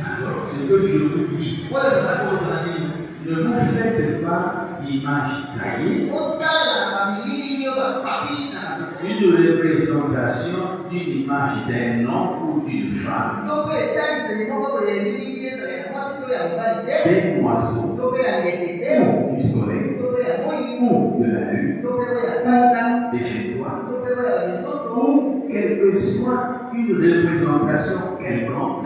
Alors, ce que je vous dis, ne vous faites pas d'image taillée, une représentation d'une image d'un homme ou d'une femme, d'un oiseau, ou du soleil, ou de la lune, des étoiles, ou quelle que soit une représentation quelconque.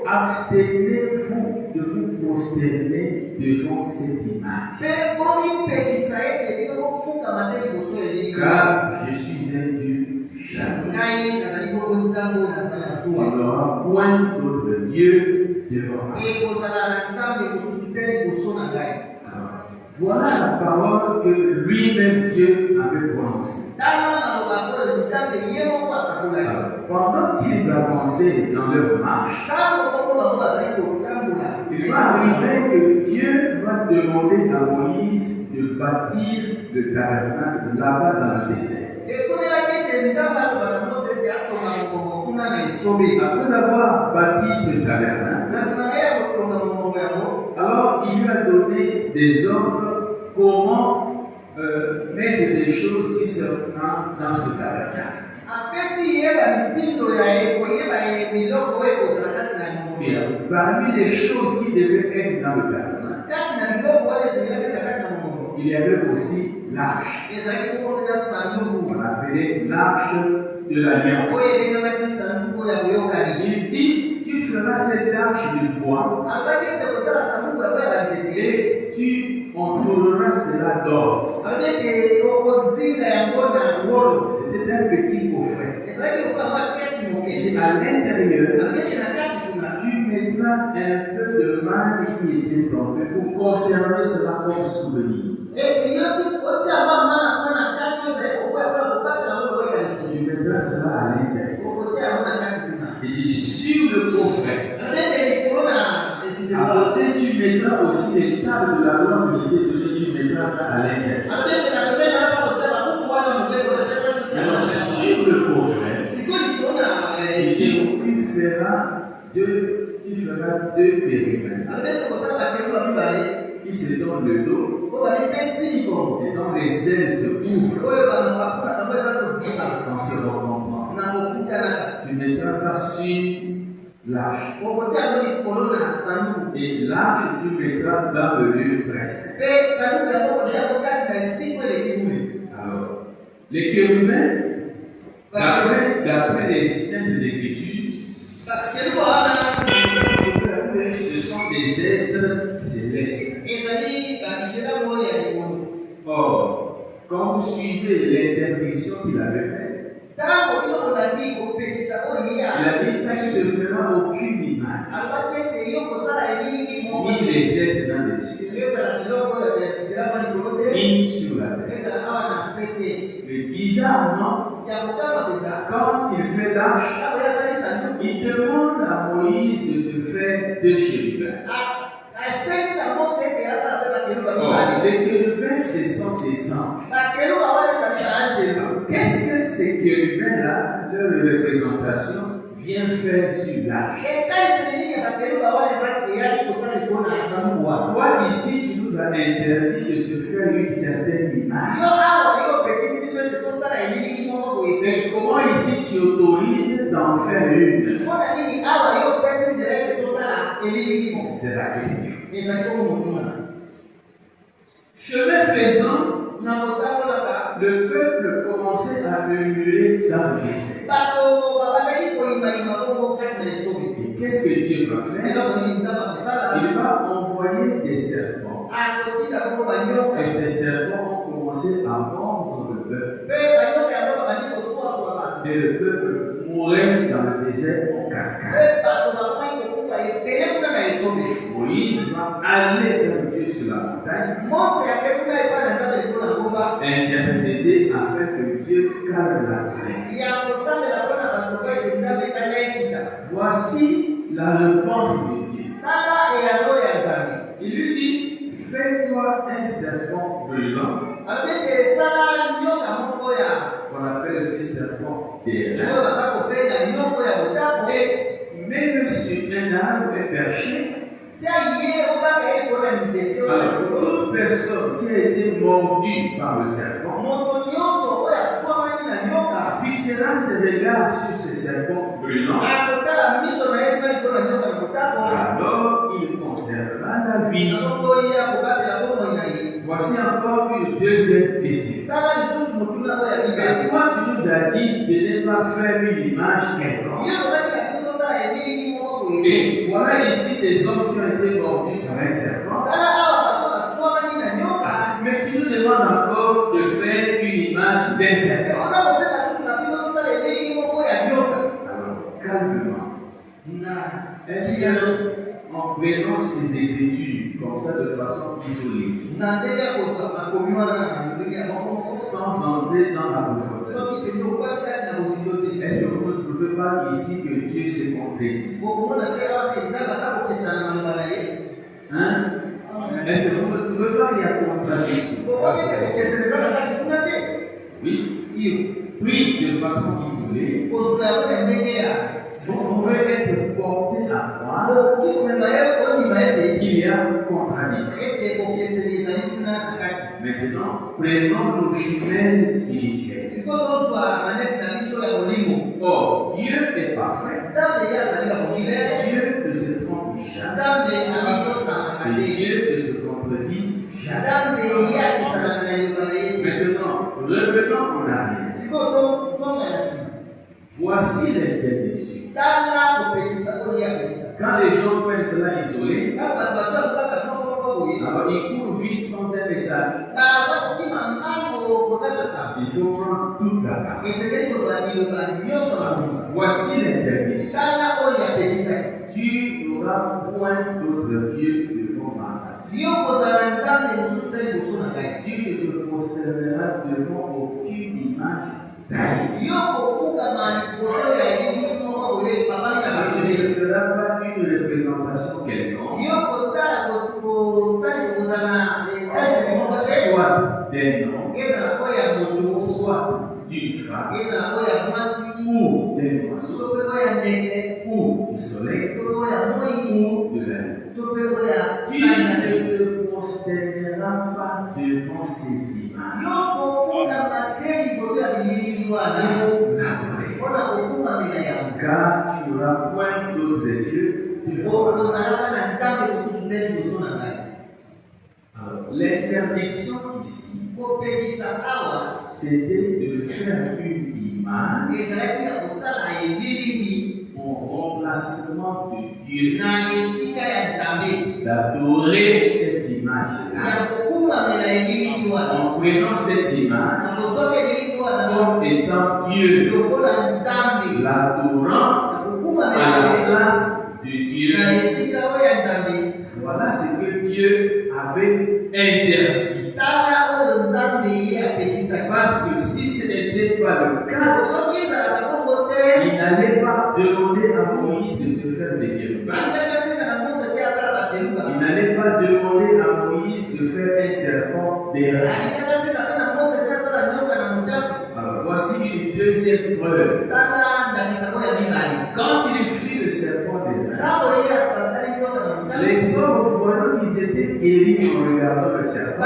Abstenez-vous de vous prosterner devant cette image. Car je suis un Dieu jaloux. Il n'y aura point d'autre Dieu devant moi. Voilà la parole que lui-même Dieu avait prononcée. Pendant qu'ils avançaient dans leur marche, il va arriver que Dieu va demander à Moïse de bâtir le tabernacle là-bas dans le désert. Après avoir bâti ce tabernacle, alors il lui a donné des ordres comment mettre des choses qui seront dans ce tabernacle. Parmi les choses qui devaient être dans le tabernacle, il y avait aussi l'arche. On appelait l'arche de l'alliance. Il dit, tu feras cette arche de bois et tu entoureras cela d'or. C'était un petit coffret. Et à l'intérieur, tu mettras un peu de manne qui était tombée pour conserver cela comme souvenir. Tu mettras cela à l'intérieur. Il dit sur le coffret. À côté, tu mettras aussi les tables de la loi que je t'ai donné, tu mettras ça à l'intérieur. Alors, sur le coffret, il dit tu feras deux périmètres qui se donnent le dos et dont les ailes se couvrent en se rencontrant. Tu mettras ça sur l'arche. Et l'arche, tu mettras dans le lieu très saint. Alors, les chérubins, d'après les saintes écritures, ce sont des êtres célestes. Or, quand vous suivez l'interdiction qu'il avait faite, il a dit ça qu'il ne fera aucune image, ni les êtres dans les cieux, ni sur la terre. Mais bizarrement, quand il fait l'arche, il demande à Moïse de se faire deux chérubins. Les chérubins, ce sont des anges. Qu'est-ce que ces chérubins-là, leur représentation, vient faire sur l'arche? Toi, ici, tu nous as interdit de se faire une certaine image. Mais comment ici tu autorises d'en faire une? C'est la question. Chemin faisant, le peuple commençait à murmurer dans le désert. Et qu'est-ce que Dieu va faire? Il va envoyer des serpents. Et ces serpents ont commencé à mordre le peuple. Et le peuple mourait dans le désert en cascade. Moïse va aller vers Dieu sur la montagne, intercéder afin que Dieu calme la plaie. Voici la réponse de Dieu. Il lui dit, fais-toi un serpent brûlant, qu'on appelle appelle aussi serpent d'airain. Et même sur un arbre est perché. Alors, toute personne qui a été mordue par le serpent fixera ses regards sur ce serpent brûlant. Alors, il conservera la vie. Voici encore une deuxième question. Pourquoi tu nous as dit de ne pas faire une image quelconque? Et voilà ici des hommes qui ont été mordus par un serpent. Mais tu nous demandes encore de faire une image d'un serpent. Calmement. Est-ce qu'en prenant ces écritures comme ça de façon isolée, sans entrer dans la profondeur, est-ce que vous ne trouvez pas ici que Dieu se contredit? Hein? Est-ce que vous ne trouvez pas qu'il y a contradiction? Oui. Puis, de façon isolée, vous pouvez être porté à croire qu'il y a contradiction. Maintenant, prenons nos chemins spirituels. Or, Dieu est parfait. Dieu ne se trompe jamais. Et Dieu ne se contredit jamais. Maintenant, revenons en arrière. Voici l'interdiction. Quand les gens prennent cela isolé, alors ils courent vite sans un message. Il faut prendre toute la part. Voici l'interdiction. Tu n'auras point d'autre Dieu devant ma face. Tu ne te prosterneras devant aucune image taillée. Tu ne feras pas une représentation quelconque, soit d'un homme, soit d'une femme, ou d'un oiseau, ou du soleil, ou de la lune. Tu ne te prosterneras pas devant ces images. Car tu n'auras point d'autre Dieu devant moi. Alors, l'interdiction ici, c'était de faire une image en remplacement de Dieu, d'adorer cette image-là, en prenant cette image comme étant Dieu, l'adorant à la place de Dieu. Voilà ce que Dieu avait interdit. Parce que si ce n'était pas le cas, il n'allait pas demander à Moïse de se faire des kérubins. Il n'allait pas demander à Moïse de faire un serpent d'airain. Alors voici une deuxième preuve. Quand il fit le serpent d'airain, les hommes, voyant qu'ils étaient guéris en regardant le serpent,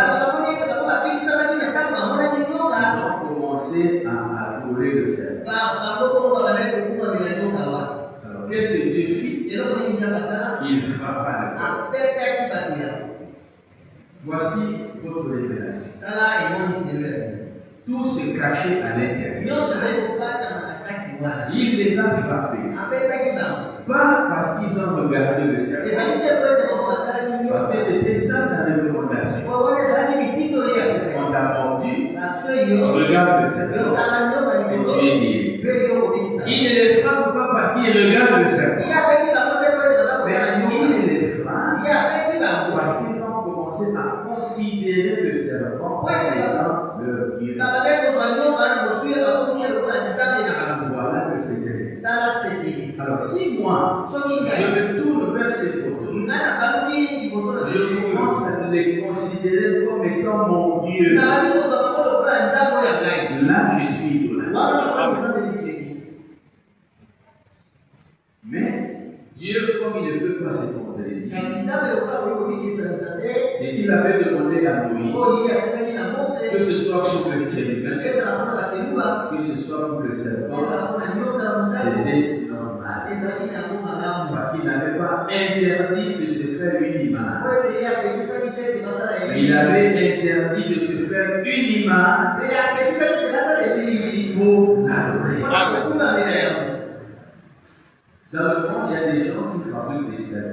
ils ont commencé à adorer le serpent. Alors qu'est-ce que Dieu fit? Il frappa la terre. Voici votre révélation. Tout se cachait à l'intérieur. Il les a frappés. Pas parce qu'ils ont regardé le serpent. Parce que c'était ça sa recommandation. On t'a mordu, regarde le serpent et tu es guéri. Il ne les frappe pas parce qu'ils regardent le serpent. Mais il les frappe parce qu'ils ont commencé à considérer le serpent comme étant leur Dieu. Voilà le secret. Alors si moi, je me tourne vers ces photos, je commence à les considérer comme étant mon Dieu. Là, je suis idolâtre. Mais Dieu, comme il ne peut pas se contredire, c'est qu'il avait demandé à Moïse, que ce soit pour le chérubin, que ce soit pour le serpent, c'était normal. Parce qu'il n'avait pas interdit de se faire une image. Il avait interdit de se faire une image pour l'adorer. Dans le monde, il y a des gens qui fabriquent des statues.